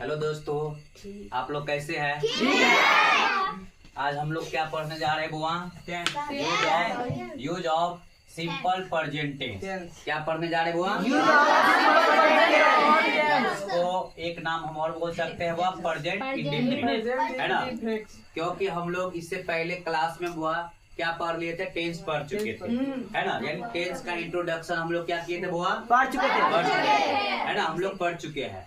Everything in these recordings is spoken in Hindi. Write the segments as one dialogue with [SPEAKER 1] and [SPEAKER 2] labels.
[SPEAKER 1] हेलो दोस्तों, आप लोग कैसे हैं? आज हम लोग क्या पढ़ने जा रहे हैं बुआ? Use of simple present tense. क्या पढ़ने जा रहे हैं बुआ? इसको एक नाम हम और बोल सकते हैं बुआ, प्रेजेंट इंडेफिनिट, है ना? क्योंकि हम लोग इससे पहले क्लास में बुआ क्या पढ़ लिए थे? टेंस पढ़ चुके थे, है ना? यानी टेंस का इंट्रोडक्शन हम लोग क्या किए थे बुआ? पढ़ चुके थे, है ना? हम लोग पढ़ चुके हैं।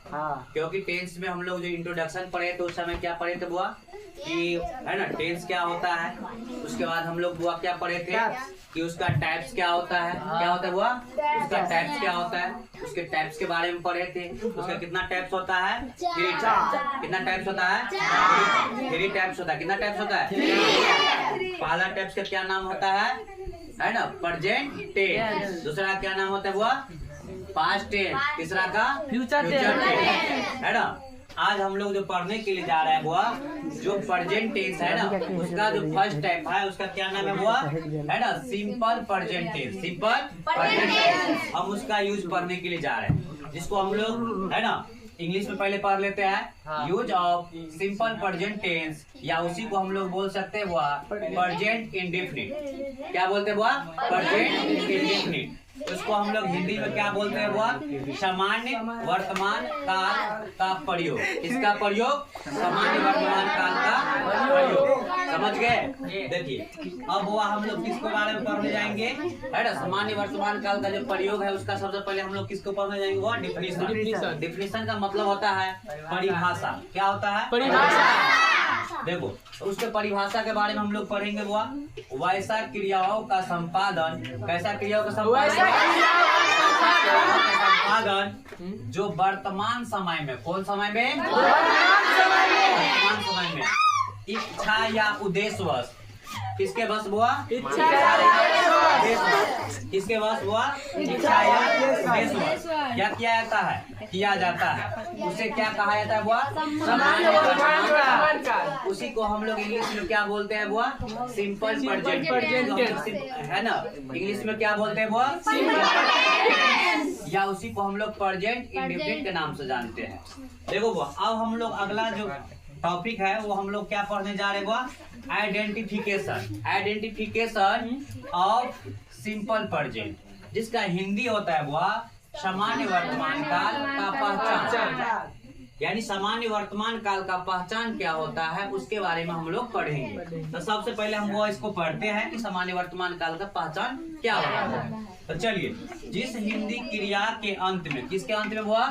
[SPEAKER 1] क्योंकि टेंस में हम लोग जो इंट्रोडक्शन पढ़े थे उस समय क्या पढ़े थे बुआ कि, है ना, टेंस क्या होता है। उसके बाद हम लोग बुआ क्या पढ़े थे कि उसका टाइप्स क्या होता है। क्या होता है बुआ? उसका टाइप्स क्या होता है, उसके टाइप्स के बारे में पढ़े थे। उसका कितना टाइप्स होता है? 3 टाइप्स। कितना टाइप्स होता है? 3 टाइप्स होता है। कितना टाइप्स होता है? पहला टाइप्स का क्या नाम होता है ना? Present tense. दूसरा क्या नाम होता है बुआ? Past tense. तीसरा का फ्यूचर टेंस, है ना? आज हम लोग जो पढ़ने के लिए जा रहे हैं बुआ, जो प्रेजेंट टेंस है ना, उसका जो फर्स्ट टाइप है उसका क्या नाम है बुआ? है ना, simple present tense. Simple present tense हम उसका यूज पढ़ने के लिए जा रहे हैं, जिसको हम लोग, है ना, इंग्लिश में पहले पढ़ लेते हैं use of simple present tense, या उसी को हम लोग बोल सकते हैं बुआ प्रेजेंट इंडेफिनिट। क्या बोलते हैं बुआ? Present indefinite. उसको हम लोग हिंदी में क्या बोलते हैं बुआ? सामान्य वर्तमान काल का प्रयोग। इसका प्रयोग? सामान्य वर्तमान काल का प्रयोग। समझ गए? देखिए अब बुआ हम लोग किसके बारे में पढ़ने जाएंगे, है ना? सामान्य वर्तमान काल का जो प्रयोग है उसका सबसे पहले हम लोग किसको पढ़ने जाएंगे बुआ? डिफिनीशन। डिफिनीशन का मतलब होता है परिभाषा। क्या होता है? परिभाषा। देखो उसके परिभाषा के बारे में हम लोग पढ़ेंगे बुआ। वैसा क्रियाओं का संपादन, कैसा क्रियाओं का संपादन जो वर्तमान समय में, कौन समय में? वर्तमान समय में इच्छा या उद्देश्यवश, किसके बस बुआ? किसके बस बुआ? इच्छा या उद्देश्यवश क्या किया जाता है? किया जाता है, उसे क्या कहा जाता है बुआ? सामान्य वर्तमान काल। उसी को हम लोग इंग्लिश में क्या बोलते हैं बुआ? सिंपल प्रेजेंट टेंस, है ना? इंग्लिश में क्या बोलते हैं बुआ? या उसी को हम लोग प्रेजेंट इंडेफिनिट के नाम से जानते हैं। देखो बुआ अब हम लोग अगला जो टॉपिक है वो हम लोग क्या पढ़ने जा रहे हैं बुआ? Identification. Identification of simple present, जिसका हिंदी होता है बुआ सामान्य वर्तमान काल का पहचान। यानी सामान्य वर्तमान काल का पहचान क्या होता है उसके बारे में हम लोग पढ़ेंगे। तो सबसे पहले हम वो इसको पढ़ते हैं कि सामान्य वर्तमान काल का पहचान क्या होता है। तो चलिए, जिस हिंदी क्रिया के अंत में, किसके अंत में बुआ?